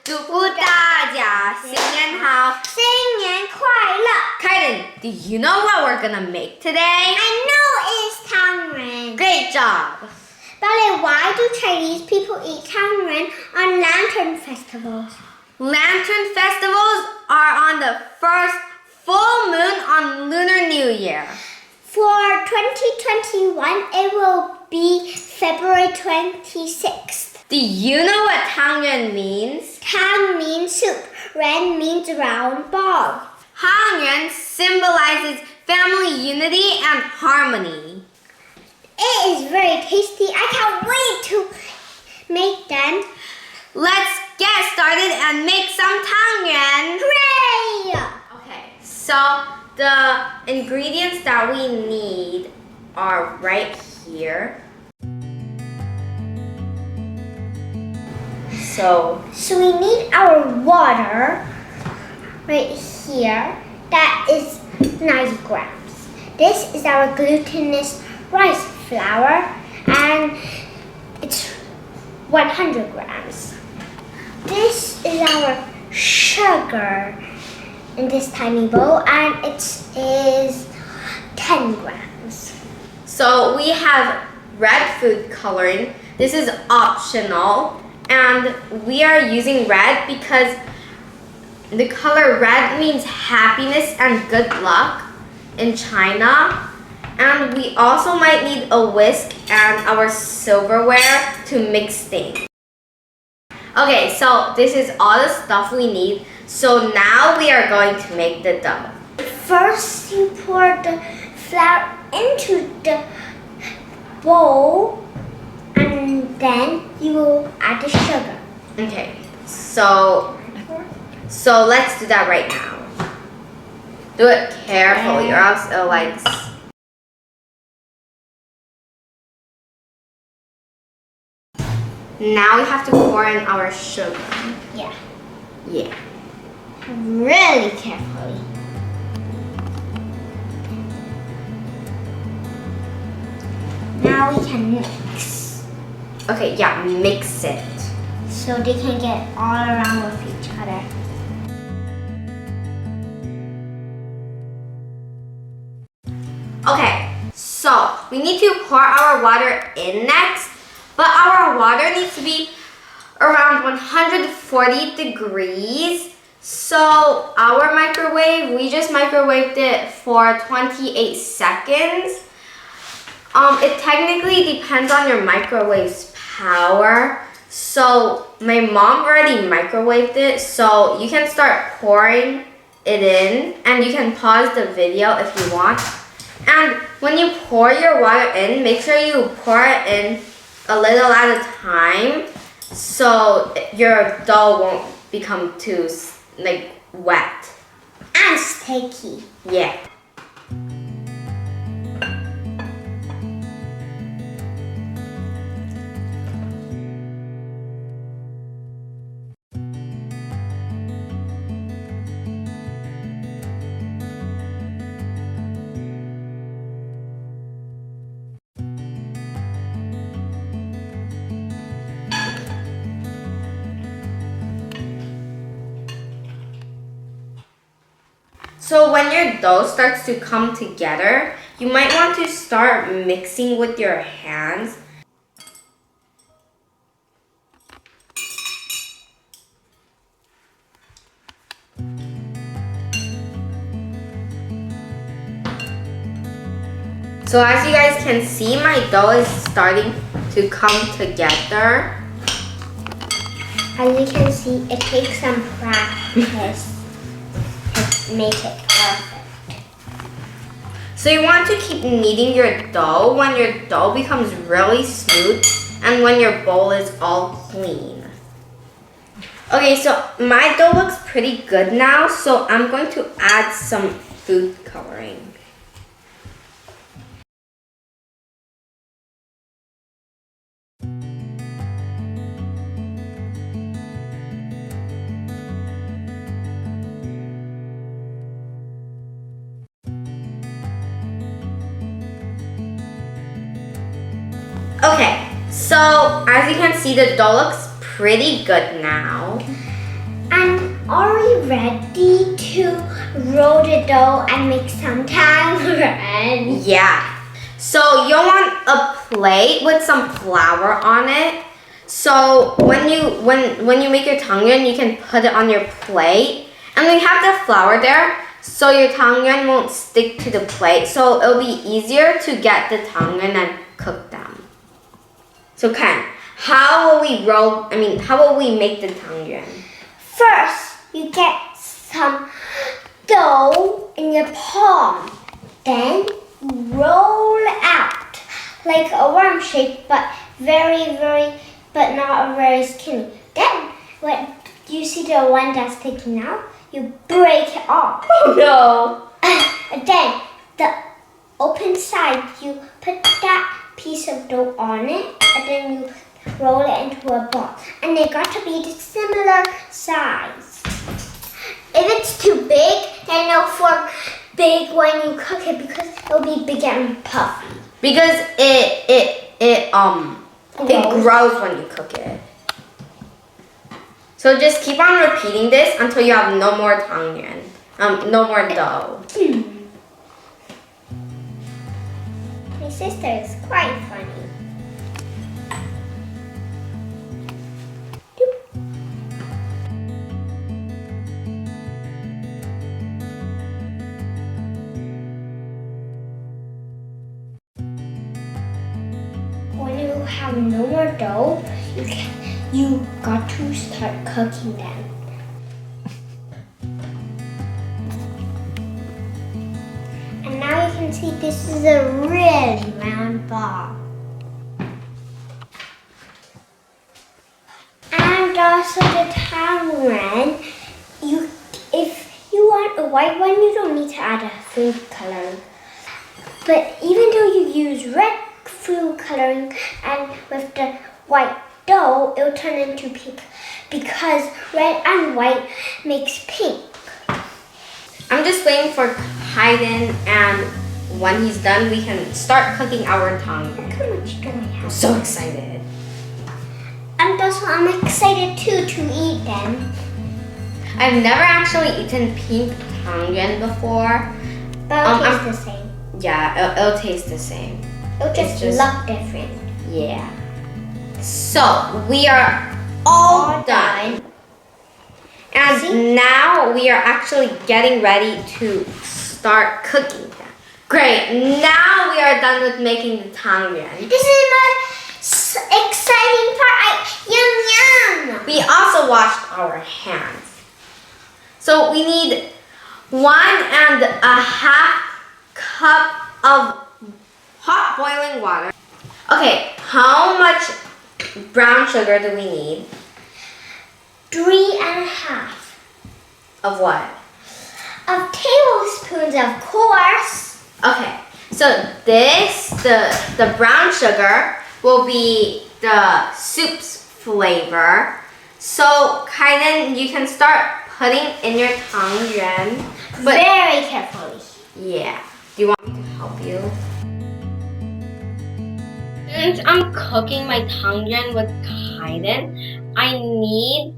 祝福大家新年好，新年快乐。 Kaiden, do you know what we're gonna make today? I know it's Tang Yuan. Great job! But why do Chinese people eat Tang Yuan on lantern festivals? Lantern festivals are on the first full moon on Lunar New Year. For 2021, it will be February 26th. Do you know what Tangyuan means? Tang means soup. Yuan means round ball. Tangyuan symbolizes family unity and harmony. It is very tasty. I can't wait to make them. Let's get started and make some Tangyuan. Hooray! Okay, so the ingredients that we need are right here. So we need our water right here. That is 90 grams. This is our glutinous rice flour and it's 100 grams. This is our sugar in this tiny bowl and it is 10 grams. So we have red food coloring. This is optional. And we are using red because the color red means happiness and good luck in China. And we also might need a whisk and our silverware to mix things. Okay, so this is all the stuff we need. So now we are going to make the dough. First, you pour the flour into the bowl. And then you will add the sugar. Okay, so let's do that right now. Do it carefully or else it'll like... Now we have to pour in our sugar. Yeah. Yeah. Really carefully. Now we can mix. Okay, yeah, mix it. So they can get all around with each other. Okay, so we need to pour our water in next, but our water needs to be around 140 degrees. So our microwave, we just microwaved it for 28 seconds. It technically depends on your microwave's power. So my mom already microwaved it, so you can start pouring it in and you can pause the video if you want. And when you pour your water in, make sure you pour it in a little at a time so your dough won't become too like wet. And sticky. Yeah. So when your dough starts to come together, you might want to start mixing with your hands. So as you guys can see, my dough is starting to come together. As you can see, it takes some practice to make it perfect. So you want to keep kneading your dough when your dough becomes really smooth and when your bowl is all clean. Okay, so my dough looks pretty good now, so I'm going to add some food coloring. Okay, so as you can see, the dough looks pretty good now. are we ready to roll the dough and make some Tangyuan? Yeah. So you'll want a plate with some flour on it. So when you make your Tangyuan, you can put it on your plate. And we have the flour there, so your Tangyuan won't stick to the plate. So it'll be easier to get the Tangyuan and cook them. So Ken, how will we make the Tangyuan? First, you get some dough in your palm. Then roll it out like a worm shape, but but not very skinny. Then, when you see the one that's sticking out, you break it off. Oh no! And then, the open side, you put that piece of dough on it, and then you roll it into a ball. And they got to be the similar size. If it's too big, then it'll form big when you cook it because it'll be big and puffy. Because it grows when you cook it. So just keep on repeating this until you have no more Tangyuan, no more dough. My sister is quite funny. When you have no more dough, you got to start cooking them. And now you can see this is a really round ball. And also the Tangyuan, if you want a white one, you don't need to add a food coloring. But even though you use red food coloring and with the white dough, it'll turn into pink because red and white makes pink. I'm just waiting for Kaiden, and when he's done, we can start cooking our Tangyuan. Look how much dough I have. I'm so excited. And also, I'm excited too to eat them. I've never actually eaten pink Tangyuan before. But it'll taste the same. Yeah, it'll taste the same. It'll just look different. Yeah. So we are all done. And now we are actually getting ready to start cooking them. Great, now we are done with making the Tangyuan. This is my exciting part. Yum yum. We also washed our hands. So we need 1.5 cup of hot boiling water. Okay, how much brown sugar do we need? 3.5 Of what? of tablespoons, of course. Okay, so this, the brown sugar will be the soup's flavor. So Kaiden, you can start putting in your Tangyuan. Very carefully. Yeah. Do you want me to help you? Since I'm cooking my Tangyuan with Kaiden, I need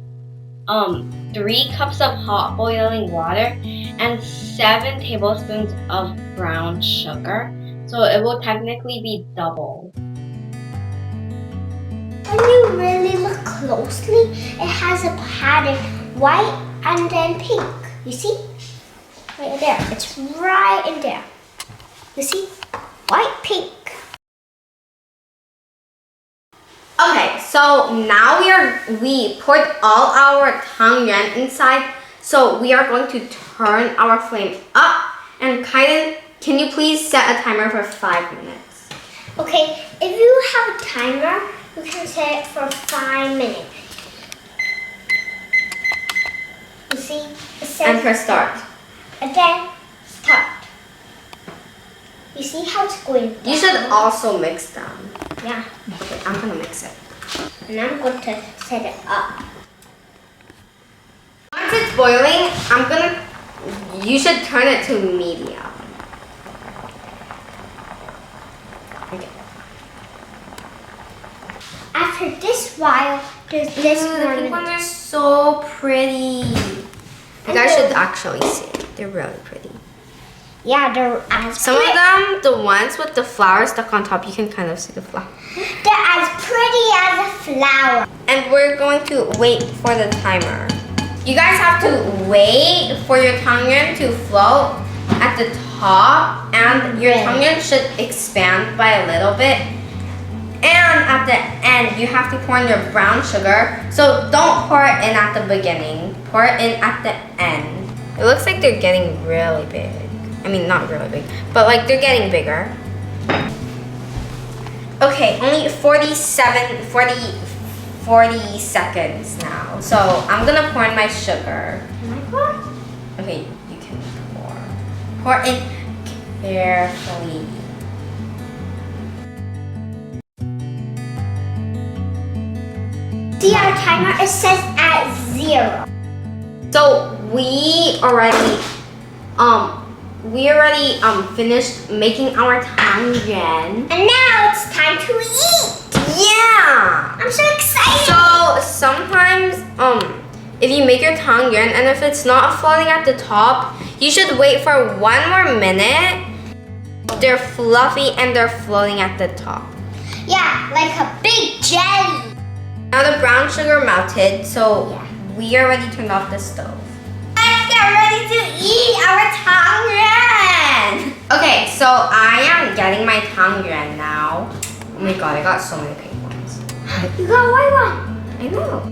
3 cups of hot boiling water and 7 tablespoons of brown sugar. So it will technically be double. When you really look closely, it has a pattern, white and then pink. You see? Right there. It's right in there. You see? White, pink. Okay, so now we poured all our Tangyuan inside. So we are going to turn our flame up. And Kaiden, can you please set a timer for 5 minutes? Okay, if you have a timer, you can set it for 5 minutes. You see? It says And press start. And then start. You see how it's going down? You should also mix them. Yeah. Okay, I'm gonna mix it. And I'm going to set it up. Once it's boiling, you should turn it to medium. Okay. After this while, there's this The one. pink ones are so pretty. You guys should actually see it. They're really pretty. Yeah, they're as Some of them, the ones with the flower stuck on top, you can kind of see the flower. They're as pretty as a flower. And we're going to wait for the timer. You guys have to wait for your Tangyuan to float at the top, and your Tangyuan should expand by a little bit. And at the end, you have to pour in your brown sugar. So don't pour it in at the beginning. Pour it in at the end. It looks like they're getting really big. I mean, not really big, but like they're getting bigger. Okay, only 40 seconds now. So I'm gonna pour in my sugar. Can I pour? Okay, you can pour. Pour in carefully. See, our timer, it says at 0. So we already finished making our Tangyuan. And now it's time to eat. Yeah. I'm so excited. So sometimes if you make your Tangyuan and if it's not floating at the top, you should wait for 1 more minute. They're fluffy and they're floating at the top. Yeah, like a big jelly. Now the brown sugar melted, so we already turned off the stove. Let's get ready to eat our Tangyuan! Okay, so I am getting my Tangyuan now. Oh my god, I got so many pink ones. You got a white one. I know.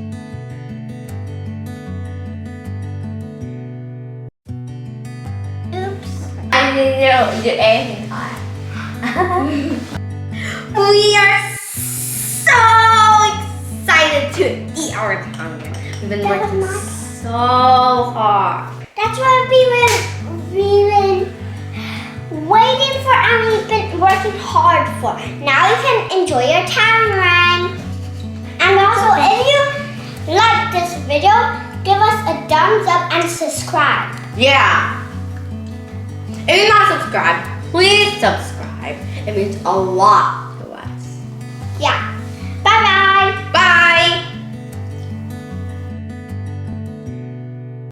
Oops. I didn't do anything hot. We are so excited to eat our Tangyuan. We've been working so hard. That's what we've been waiting for and we've been working hard for. Now you can enjoy your Tangyuan. And also, if you like this video, give us a thumbs up and subscribe. Yeah. If you're not subscribed, please subscribe. It means a lot to us. Yeah.